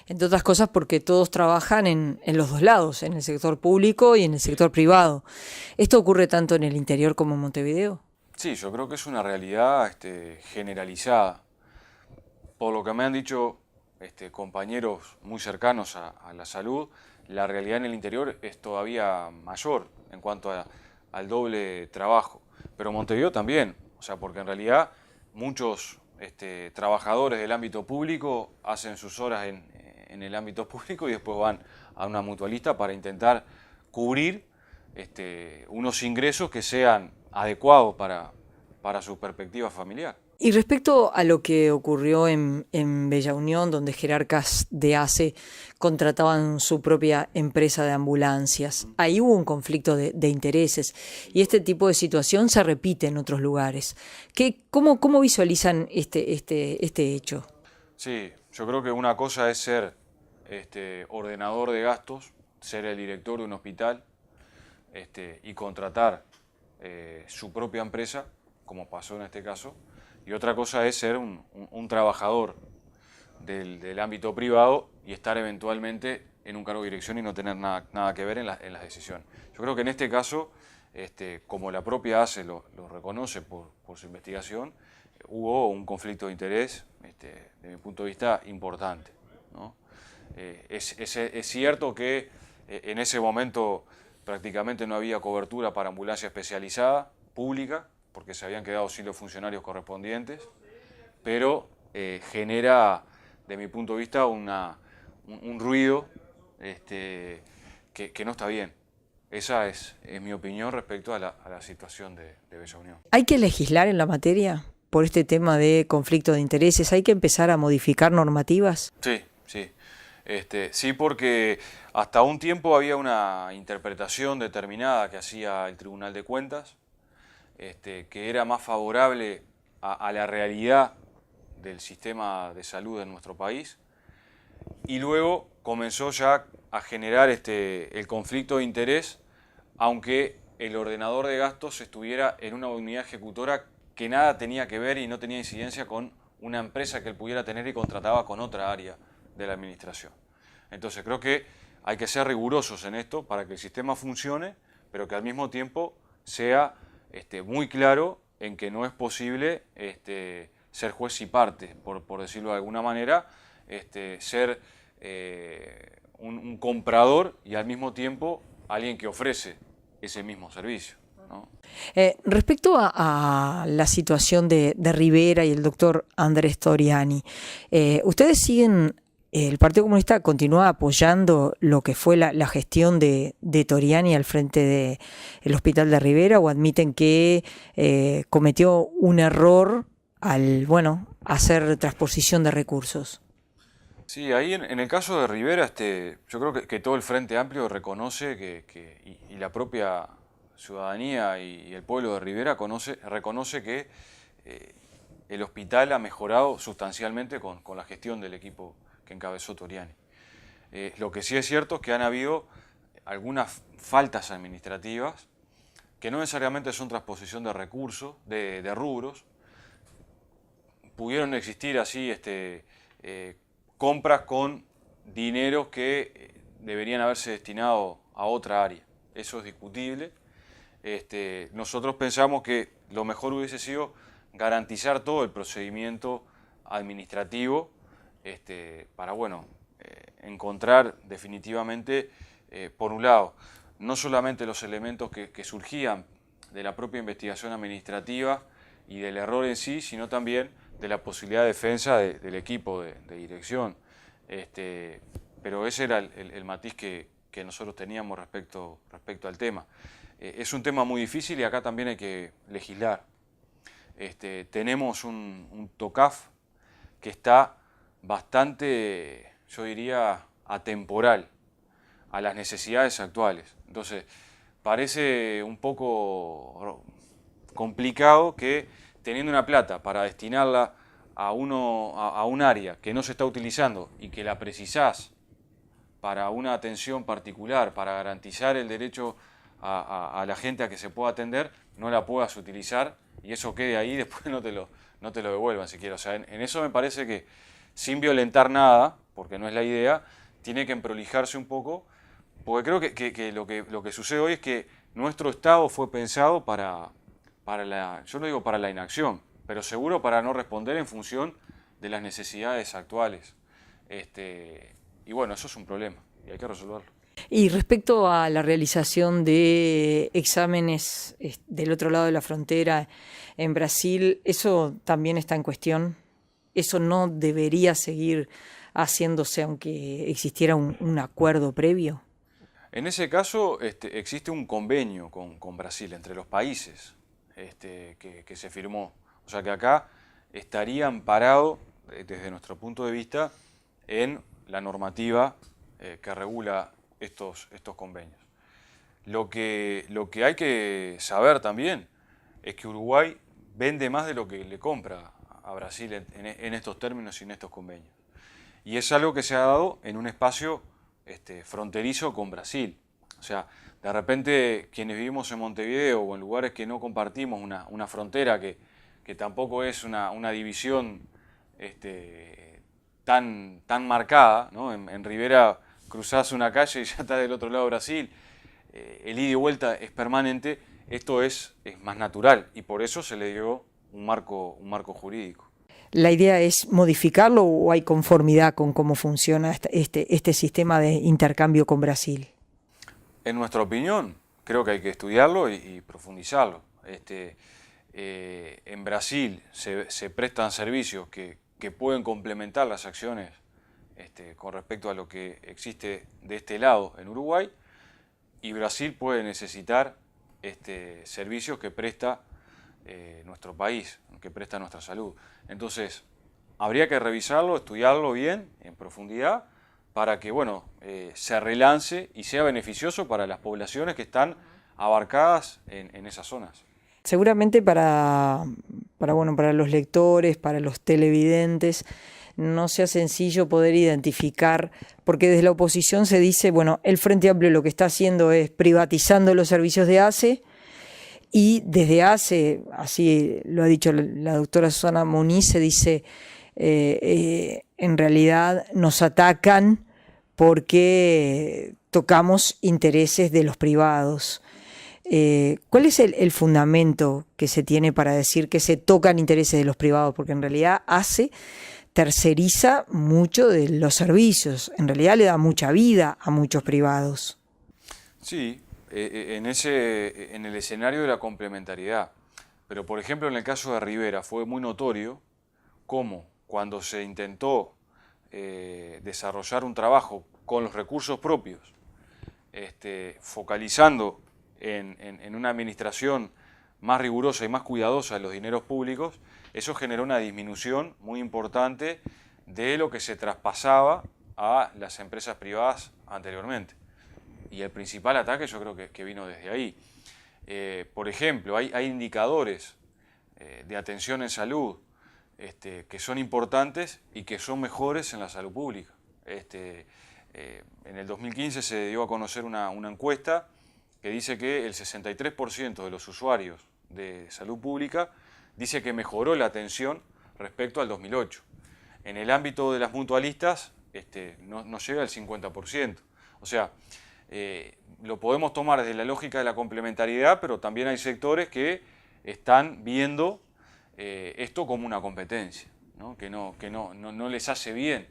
Entre otras cosas porque todos trabajan en los dos lados, en el sector público y en el sector privado. ¿Esto ocurre tanto en el interior como en Montevideo? Sí, yo creo que es una realidad generalizada. Por lo que me han dicho compañeros muy cercanos a la salud, la realidad en el interior es todavía mayor en cuanto al doble trabajo. Pero Montevideo también, o sea, porque en realidad muchos trabajadores del ámbito público hacen sus horas en el ámbito público y después van a una mutualista para intentar cubrir unos ingresos que sean adecuados para su perspectiva familiar. Y respecto a lo que ocurrió en Bella Unión, donde jerarcas de ACE contrataban su propia empresa de ambulancias, ahí hubo un conflicto de intereses y este tipo de situación se repite en otros lugares. ¿Cómo visualizan este hecho? Sí, yo creo que una cosa es ser ordenador de gastos, ser el director de un hospital y contratar su propia empresa, como pasó en este caso, y otra cosa es ser un trabajador del ámbito privado y estar eventualmente en un cargo de dirección y no tener nada que ver en las decisiones. Yo creo que en este caso, como la propia ACE lo reconoce por su investigación, hubo un conflicto de interés, de mi punto de vista, importante, ¿no? Es cierto que en ese momento prácticamente no había cobertura para ambulancia especializada, pública, porque se habían quedado sin los funcionarios correspondientes, pero genera, de mi punto de vista, un ruido que no está bien. Esa es mi opinión respecto a la situación de Bella Unión. ¿Hay que legislar en la materia por este tema de conflicto de intereses? ¿Hay que empezar a modificar normativas? Sí, sí. Sí, porque hasta un tiempo había una interpretación determinada que hacía el Tribunal de Cuentas, que era más favorable a la realidad del sistema de salud en nuestro país, y luego comenzó ya a generar el conflicto de interés, aunque el ordenador de gastos estuviera en una unidad ejecutora que nada tenía que ver y no tenía incidencia con una empresa que él pudiera tener y contrataba con otra área de la administración. Entonces creo que hay que ser rigurosos en esto para que el sistema funcione, pero que al mismo tiempo sea muy claro en que no es posible ser juez y parte, por decirlo de alguna manera, ser un comprador y al mismo tiempo alguien que ofrece ese mismo servicio, ¿no? Respecto a la situación de Rivera y el doctor Andrés Toriani, ¿ustedes siguen, el Partido Comunista continúa apoyando lo que fue la gestión de Toriani al frente del Hospital de Rivera o admiten que cometió un error al, hacer transposición de recursos? Sí, ahí en el caso de Rivera, yo creo que todo el Frente Amplio reconoce y la propia ciudadanía y el pueblo de Rivera reconoce que el hospital ha mejorado sustancialmente con la gestión del equipo que encabezó Toriani. Lo que sí es cierto es que han habido algunas faltas administrativas que no necesariamente son transposición de recursos, de rubros. Pudieron existir así compras con dinero que deberían haberse destinado a otra área. Eso es discutible. Nosotros pensamos que lo mejor hubiese sido garantizar todo el procedimiento administrativo para encontrar definitivamente, por un lado, no solamente los elementos que surgían de la propia investigación administrativa y del error en sí, sino también de la posibilidad de defensa del equipo de dirección. Pero ese era el matiz que nosotros teníamos respecto al tema. Es un tema muy difícil y acá también hay que legislar. Tenemos un TOCAF que está bastante, yo diría, atemporal a las necesidades actuales. Entonces, parece un poco complicado que teniendo una plata para destinarla a un área que no se está utilizando y que la precisás para una atención particular, para garantizar el derecho a la gente a que se pueda atender, no la puedas utilizar y eso quede ahí y después no te lo devuelvan siquiera. O sea, en eso me parece que sin violentar nada, porque no es la idea, tiene que emprolijarse un poco, porque creo que lo que sucede hoy es que nuestro Estado fue pensado yo no digo para la inacción, pero seguro para no responder en función de las necesidades actuales. Y bueno, eso es un problema y hay que resolverlo. Y respecto a la realización de exámenes del otro lado de la frontera en Brasil, ¿eso también está en cuestión? ¿Eso no debería seguir haciéndose aunque existiera un acuerdo previo? En ese caso existe un convenio con Brasil entre los países que se firmó. O sea que acá estaría amparado, desde nuestro punto de vista, en la normativa que regula estos convenios. Lo que hay que saber también es que Uruguay vende más de lo que le compra a Brasil en estos términos y en estos convenios. Y es algo que se ha dado en un espacio fronterizo con Brasil. O sea, de repente quienes vivimos en Montevideo o en lugares que no compartimos una frontera que tampoco es una división tan marcada, ¿no? En Rivera cruzás una calle y ya está del otro lado de Brasil, el ida y vuelta es permanente, esto es más natural y por eso se le dio un marco jurídico. ¿La idea es modificarlo o hay conformidad con cómo funciona este sistema de intercambio con Brasil? En nuestra opinión, creo que hay que estudiarlo y profundizarlo. En Brasil se prestan servicios que pueden complementar las acciones con respecto a lo que existe de este lado en Uruguay, y Brasil puede necesitar servicios que presta nuestro país, que presta nuestra salud. Entonces, habría que revisarlo, estudiarlo bien, en profundidad, para que se relance y sea beneficioso para las poblaciones que están abarcadas en esas zonas. Seguramente para los lectores, para los televidentes, no sea sencillo poder identificar, porque desde la oposición se dice, el Frente Amplio lo que está haciendo es privatizando los servicios de ACE, y desde ACE, así lo ha dicho la doctora Susana Muniz, se dice, en realidad nos atacan porque tocamos intereses de los privados. ¿Cuál es el fundamento que se tiene para decir que se tocan intereses de los privados? Porque en realidad ACE terceriza mucho de los servicios, en realidad le da mucha vida a muchos privados. Sí, en el escenario de la complementariedad. Pero por ejemplo en el caso de Rivera fue muy notorio cómo cuando se intentó desarrollar un trabajo con los recursos propios, focalizando en una administración más rigurosa y más cuidadosa de los dineros públicos, eso generó una disminución muy importante de lo que se traspasaba a las empresas privadas anteriormente. Y el principal ataque yo creo que vino desde ahí. Por ejemplo, hay indicadores de atención en salud que son importantes y que son mejores en la salud pública. En el 2015 se dio a conocer una encuesta que dice que el 63% de los usuarios de salud pública dice que mejoró la atención respecto al 2008. En el ámbito de las mutualistas no llega al 50%. O sea, lo podemos tomar desde la lógica de la complementariedad, pero también hay sectores que están viendo esto como una competencia, ¿no? Que no les hace bien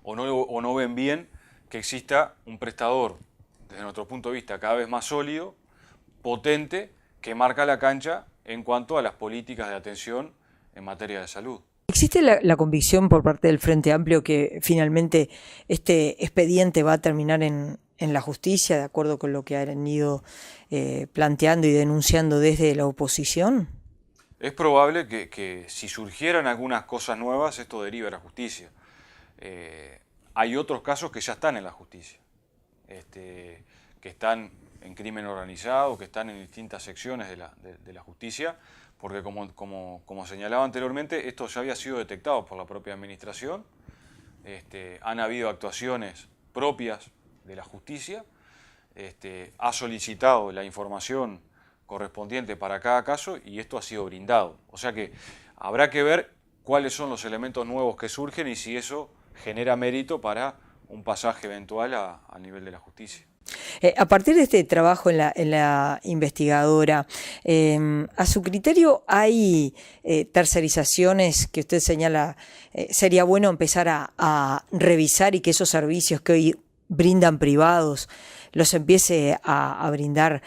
o no ven bien que exista un prestador, desde nuestro punto de vista, cada vez más sólido, potente, que marca la cancha en cuanto a las políticas de atención en materia de salud. ¿Existe la convicción por parte del Frente Amplio que finalmente este expediente va a terminar en la justicia, de acuerdo con lo que han ido planteando y denunciando desde la oposición? Es probable que si surgieran algunas cosas nuevas, esto derive a la justicia. Hay otros casos que ya están en la justicia, que están en crimen organizado, que están en distintas secciones de la justicia, porque como señalaba anteriormente, esto ya había sido detectado por la propia administración. Han habido actuaciones propias de la justicia, ha solicitado la información correspondiente para cada caso y esto ha sido brindado. O sea que habrá que ver cuáles son los elementos nuevos que surgen y si eso genera mérito para un pasaje eventual a nivel de la justicia. A partir de este trabajo en la investigadora, a su criterio hay tercerizaciones que usted señala, sería bueno empezar a revisar y que esos servicios que hoy brindan privados los empiece a brindar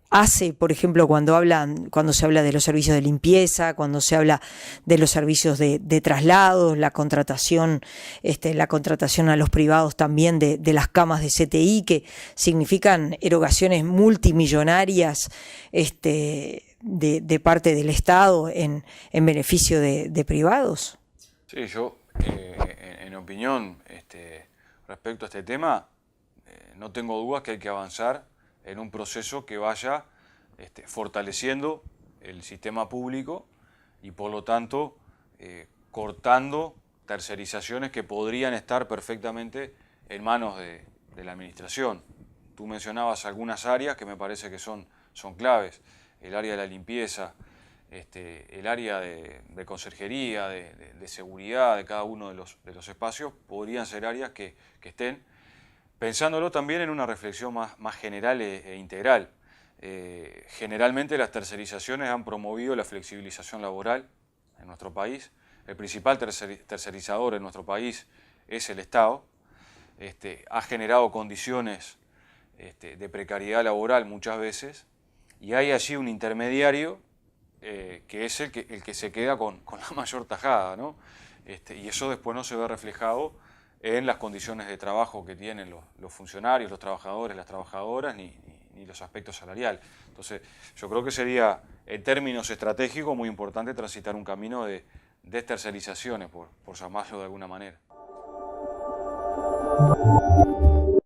ACE, por ejemplo, cuando se habla de los servicios de limpieza, cuando se habla de los servicios de traslados, la contratación a los privados también de las camas de CTI, que significan erogaciones multimillonarias de parte del Estado en beneficio de privados. Sí, yo, en opinión, respecto a este tema, no tengo dudas que hay que avanzar en un proceso que vaya fortaleciendo el sistema público y por lo tanto cortando tercerizaciones que podrían estar perfectamente en manos de la administración. Tú mencionabas algunas áreas que me parece que son claves, el área de la limpieza, el área de conserjería, de seguridad de cada uno de los espacios, podrían ser áreas que estén pensándolo también en una reflexión más general e integral. Generalmente las tercerizaciones han promovido la flexibilización laboral en nuestro país. El principal tercerizador en nuestro país es el Estado. Ha generado condiciones de precariedad laboral muchas veces y hay allí un intermediario que es el que se queda con la mayor tajada, ¿no? Y eso después no se ve reflejado en las condiciones de trabajo que tienen los funcionarios, los trabajadores, las trabajadoras, ni los aspectos salariales. Entonces, yo creo que sería, en términos estratégicos, muy importante transitar un camino de destercerizaciones, por llamarlo de alguna manera.